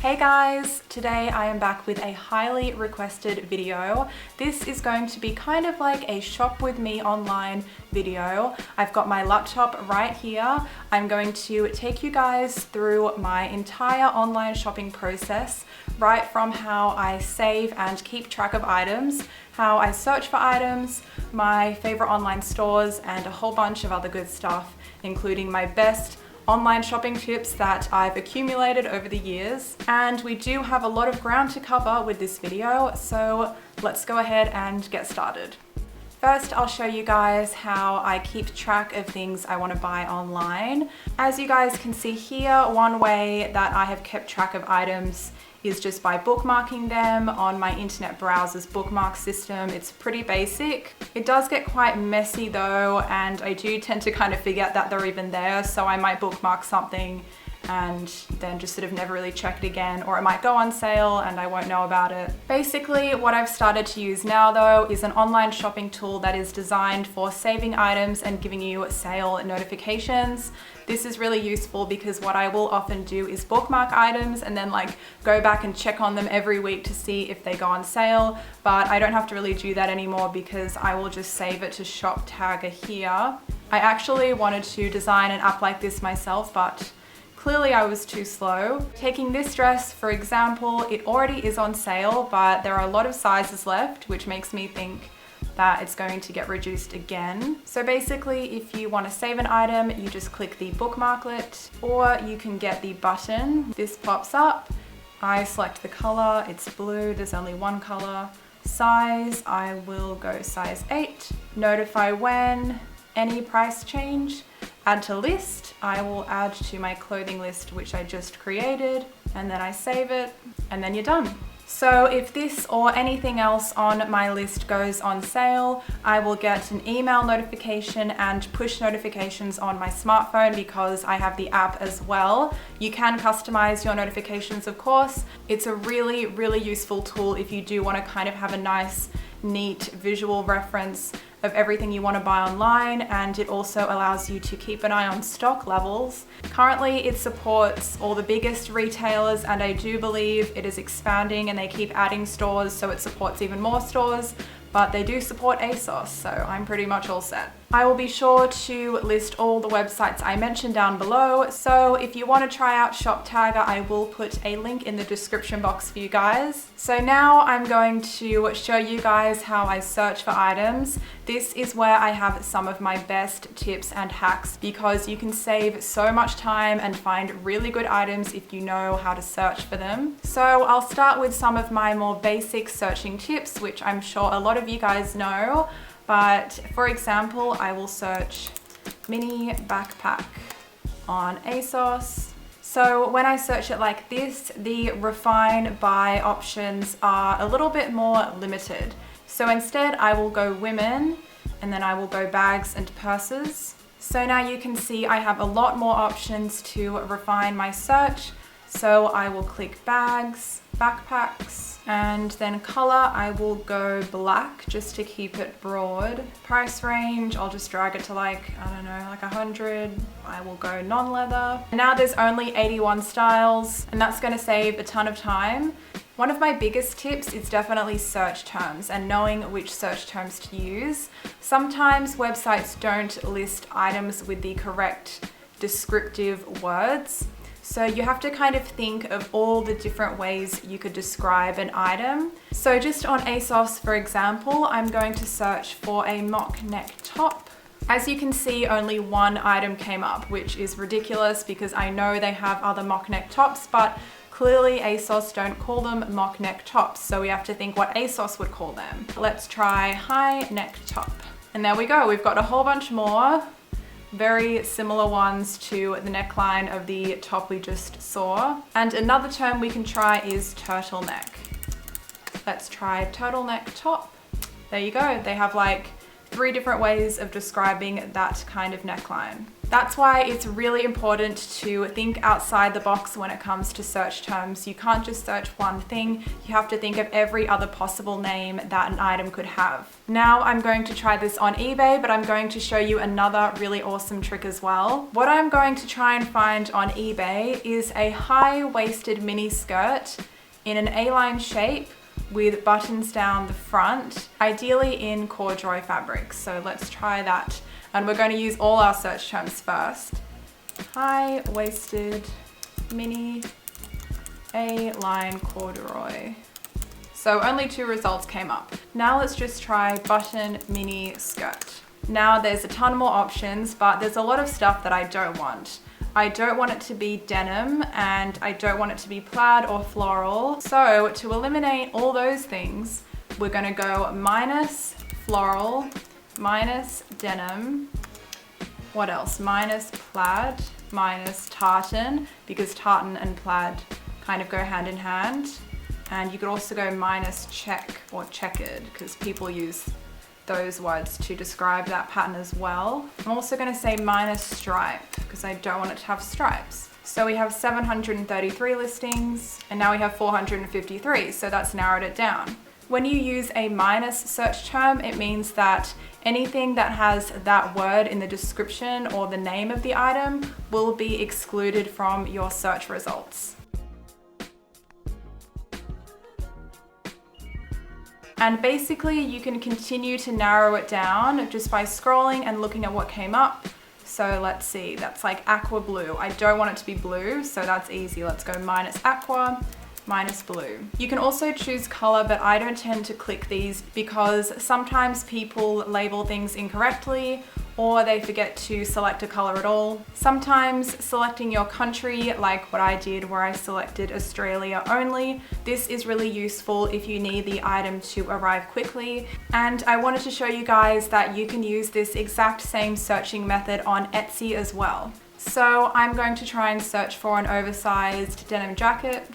Hey guys, today I am back with a highly requested video. This is going to be kind of like a shop with me online video. I've got my laptop right here. I'm going to take you guys through my entire online shopping process, right from how I save and keep track of items, how I search for items, my favorite online stores, and a whole bunch of other good stuff, including my best online shopping tips that I've accumulated over the years. And we do have a lot of ground to cover with this video, so let's go ahead and get started. First, I'll show you guys how I keep track of things I want to buy online. As you guys can see here, one way that I have kept track of items is just by bookmarking them on my internet browser's bookmark system. It's pretty basic. It does get quite messy though, and I do tend to kind of forget that they're even there, so I might bookmark something and then just sort of never really check it again, or it might go on sale and I won't know about it. Basically, what I've started to use now though is an online shopping tool that is designed for saving items and giving you sale notifications. This is really useful because what I will often do is bookmark items and then go back and check on them every week to see if they go on sale, but I don't have to really do that anymore because I will just save it to Shop Tagger here. I actually wanted to design an app like this myself, but clearly I was too slow. Taking this dress, for example, it already is on sale, but there are a lot of sizes left, which makes me think that it's going to get reduced again. So basically, if you want to save an item, you just click the bookmarklet, or you can get the button. This pops up. I select the color, it's blue, there's only one color. Size, I will go size 8. Notify when, any price change. Add to list, I will add to my clothing list which I just created, and then I save it, and then you're done. So if this or anything else on my list goes on sale, I will get an email notification and push notifications on my smartphone because I have the app as well. You can customize your notifications, of course. It's a really, really useful tool if you do want to kind of have a nice, neat visual reference of everything you want to buy online, and it also allows you to keep an eye on stock levels. Currently it supports all the biggest retailers, and I do believe it is expanding and they keep adding stores, so it supports even more stores, but they do support ASOS, so I'm pretty much all set. I will be sure to list all the websites I mentioned down below, so if you want to try out Shop Tagger, I will put a link in the description box for you guys. So now I'm going to show you guys how I search for items. This is where I have some of my best tips and hacks because you can save so much time and find really good items if you know how to search for them. So I'll start with some of my more basic searching tips, which I'm sure a lot of you guys know. But for example, I will search mini backpack on ASOS. So when I search it like this, the refine buy options are a little bit more limited. So instead I will go women, and then I will go bags and purses. So now you can see I have a lot more options to refine my search. So I will click bags, backpacks, and then color, I will go black just to keep it broad. Price range, I'll just drag it to I don't know, 100. I will go non-leather. Now there's only 81 styles, and that's gonna save a ton of time. One of my biggest tips is definitely search terms and knowing which search terms to use. Sometimes websites don't list items with the correct descriptive words. So you have to kind of think of all the different ways you could describe an item. So just on ASOS, for example, I'm going to search for a mock neck top. As you can see, only one item came up, which is ridiculous because I know they have other mock neck tops, but clearly ASOS don't call them mock neck tops. So we have to think what ASOS would call them. Let's try high neck top. And there we go, we've got a whole bunch more. Very similar ones to the neckline of the top we just saw. And another term we can try is turtleneck. Let's try turtleneck top. There you go. They have 3 different ways of describing that kind of neckline. That's why it's really important to think outside the box when it comes to search terms. You can't just search one thing, you have to think of every other possible name that an item could have. Now I'm going to try this on eBay, but I'm going to show you another really awesome trick as well. What I'm going to try and find on eBay is a high-waisted mini skirt in an A-line shape with buttons down the front, ideally in corduroy fabrics. So let's try that. And we're going to use all our search terms first. High-waisted mini A-line corduroy. So only 2 results came up. Now let's just try button mini skirt. Now there's a ton more options, but there's a lot of stuff that I don't want. I don't want it to be denim, and I don't want it to be plaid or floral. So to eliminate all those things, we're gonna go minus floral, minus denim, what else? Minus plaid, minus tartan, because tartan and plaid kind of go hand in hand. And you could also go minus check or checkered, because people use those words to describe that pattern as well. I'm also going to say minus stripe, because I don't want it to have stripes. So we have 733 listings, and now we have 453, so that's narrowed it down. When you use a minus search term, it means that anything that has that word in the description or the name of the item will be excluded from your search results. And basically you can continue to narrow it down just by scrolling and looking at what came up. So let's see, that's like aqua blue. I don't want it to be blue, so that's easy. Let's go minus aqua, minus blue. You can also choose color, but I don't tend to click these because sometimes people label things incorrectly or they forget to select a color at all. Sometimes selecting your country, like what I did where I selected Australia only, this is really useful if you need the item to arrive quickly. And I wanted to show you guys that you can use this exact same searching method on Etsy as well. So I'm going to try and search for an oversized denim jacket.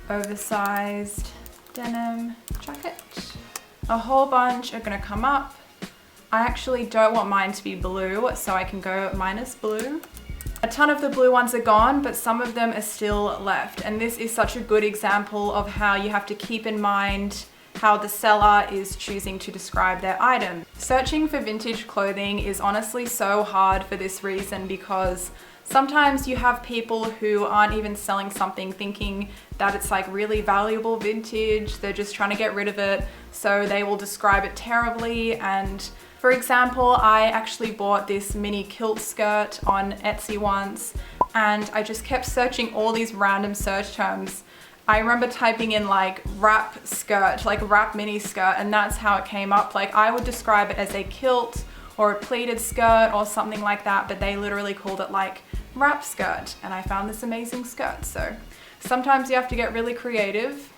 Oversized denim jacket. A whole bunch are gonna come up. I actually don't want mine to be blue, so I can go minus blue. A ton of the blue ones are gone, but some of them are still left. And this is such a good example of how you have to keep in mind how the seller is choosing to describe their item. Searching for vintage clothing is honestly so hard for this reason, because sometimes you have people who aren't even selling something thinking that it's like really valuable vintage. They're just trying to get rid of it, so they will describe it terribly. And for example, I actually bought this mini kilt skirt on Etsy once, and I just kept searching all these random search terms. I remember typing in like wrap skirt, like wrap mini skirt, and that's how it came up. Like I would describe it as a kilt or a pleated skirt or something like that, but they literally called it like wrap skirt, and I found this amazing skirt. So sometimes you have to get really creative.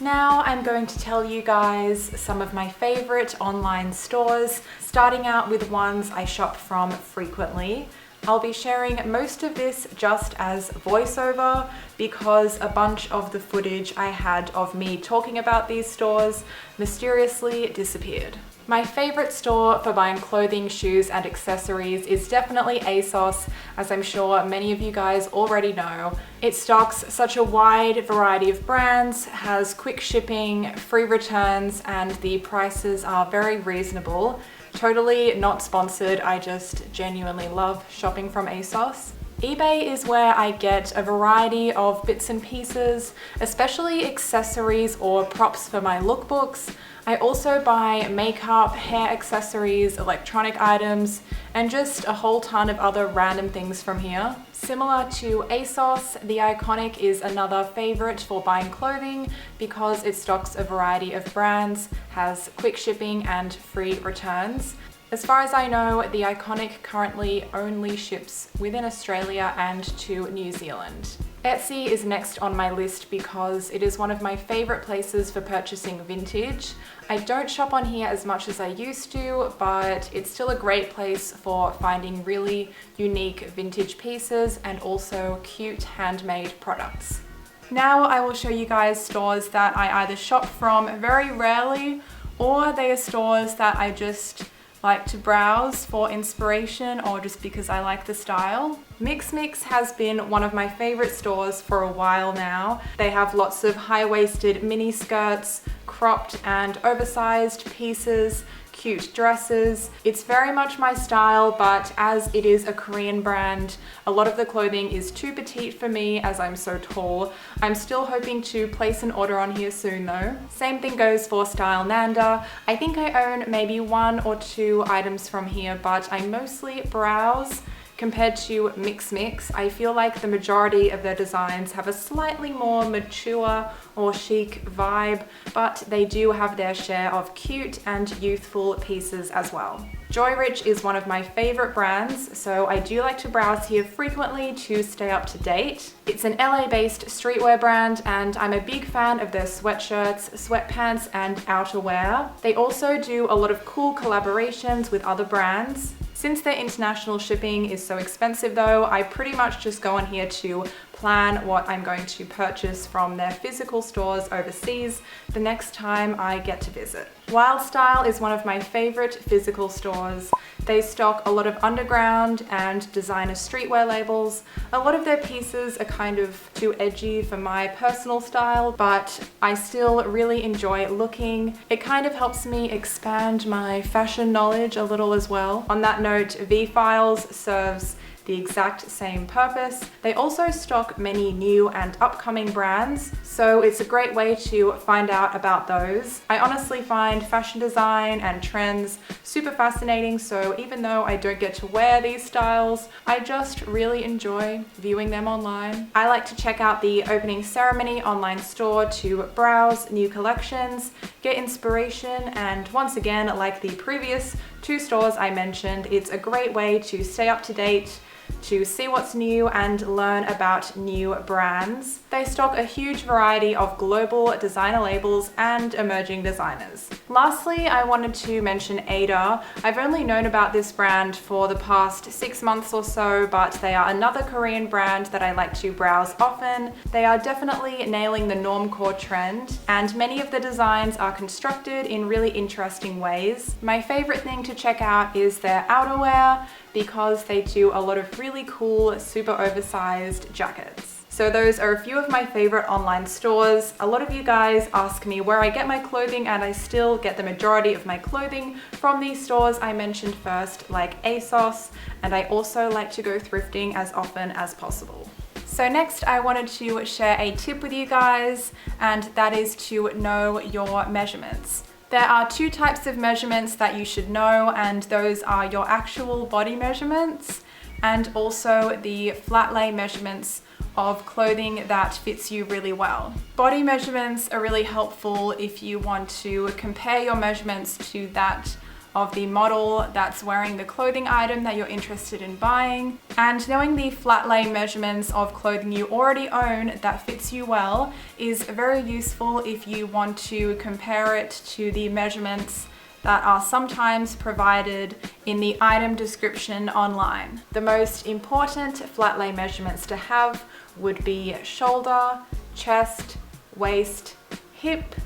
Now I'm going to tell you guys some of my favorite online stores, starting out with ones I shop from frequently. I'll be sharing most of this just as voiceover because a bunch of the footage I had of me talking about these stores mysteriously disappeared. My favorite store for buying clothing, shoes, and accessories is definitely ASOS, as I'm sure many of you guys already know. It stocks such a wide variety of brands, has quick shipping, free returns, and the prices are very reasonable. Totally not sponsored, I just genuinely love shopping from ASOS. eBay is where I get a variety of bits and pieces, especially accessories or props for my lookbooks. I also buy makeup, hair accessories, electronic items, and just a whole ton of other random things from here. Similar to ASOS, The Iconic is another favorite for buying clothing because it stocks a variety of brands, has quick shipping and free returns. As far as I know, The Iconic currently only ships within Australia and to New Zealand. Etsy is next on my list because it is one of my favorite places for purchasing vintage. I don't shop on here as much as I used to, but it's still a great place for finding really unique vintage pieces and also cute handmade products. Now I will show you guys stores that I either shop from very rarely, or they are stores that I just like to browse for inspiration or just because I like the style. Mix Mix has been one of my favorite stores for a while now. They have lots of high-waisted mini skirts, cropped and oversized pieces, cute dresses. It's very much my style, but as it is a Korean brand, a lot of the clothing is too petite for me as I'm so tall. I'm still hoping to place an order on here soon though. Same thing goes for Style Nanda. I think I own maybe 1 or 2 items from here, but I mostly browse. Compared to Mix Mix, I feel like the majority of their designs have a slightly more mature or chic vibe, but they do have their share of cute and youthful pieces as well. Joyrich is one of my favorite brands, so I do like to browse here frequently to stay up to date. It's an LA-based streetwear brand, and I'm a big fan of their sweatshirts, sweatpants, and outerwear. They also do a lot of cool collaborations with other brands. Since their international shipping is so expensive though, I pretty much just go on here to plan what I'm going to purchase from their physical stores overseas the next time I get to visit. Wild Style is one of my favorite physical stores. They stock a lot of underground and designer streetwear labels. A lot of their pieces are kind of too edgy for my personal style, but I still really enjoy looking. It kind of helps me expand my fashion knowledge a little as well. On that note, V-Files serves the exact same purpose. They also stock many new and upcoming brands, so it's a great way to find out about those. I honestly find fashion design and trends super fascinating, so even though I don't get to wear these styles, I just really enjoy viewing them online. I like to check out the opening ceremony online store to browse new collections, get inspiration, and once again, like the previous 2 stores I mentioned, it's a great way to stay up to date, to see what's new and learn about new brands. They stock a huge variety of global designer labels and emerging designers. Lastly, I wanted to mention Ada. I've only known about this brand for the past 6 months or so, but they are another Korean brand that I like to browse often. They are definitely nailing the normcore trend, and many of the designs are constructed in really interesting ways. My favorite thing to check out is their outerwear, because they do a lot of really cool, super oversized jackets. So those are a few of my favorite online stores. A lot of you guys ask me where I get my clothing, and I still get the majority of my clothing from these stores I mentioned first, like ASOS, and I also like to go thrifting as often as possible. So next I wanted to share a tip with you guys, and that is to know your measurements. There are 2 types of measurements that you should know, and those are your actual body measurements and also the flat lay measurements of clothing that fits you really well. Body measurements are really helpful if you want to compare your measurements to that of the model that's wearing the clothing item that you're interested in buying. And knowing the flat lay measurements of clothing you already own that fits you well is very useful if you want to compare it to the measurements that are sometimes provided in the item description online. The most important flat lay measurements to have would be shoulder, chest, waist, hip,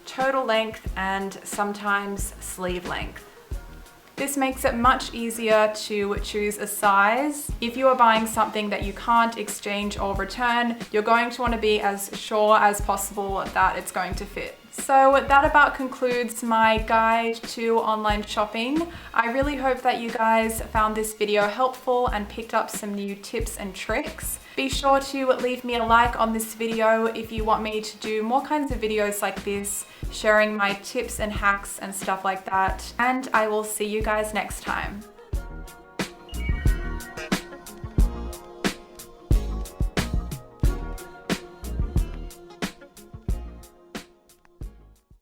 total length, and sometimes sleeve length. This makes it much easier to choose a size. If you are buying something that you can't exchange or return, you're going to want to be as sure as possible that it's going to fit. So that about concludes my guide to online shopping. I really hope that you guys found this video helpful and picked up some new tips and tricks. Be sure to leave me a like on this video if you want me to do more kinds of videos like this, sharing my tips and hacks and stuff like that. And I will see you guys next time.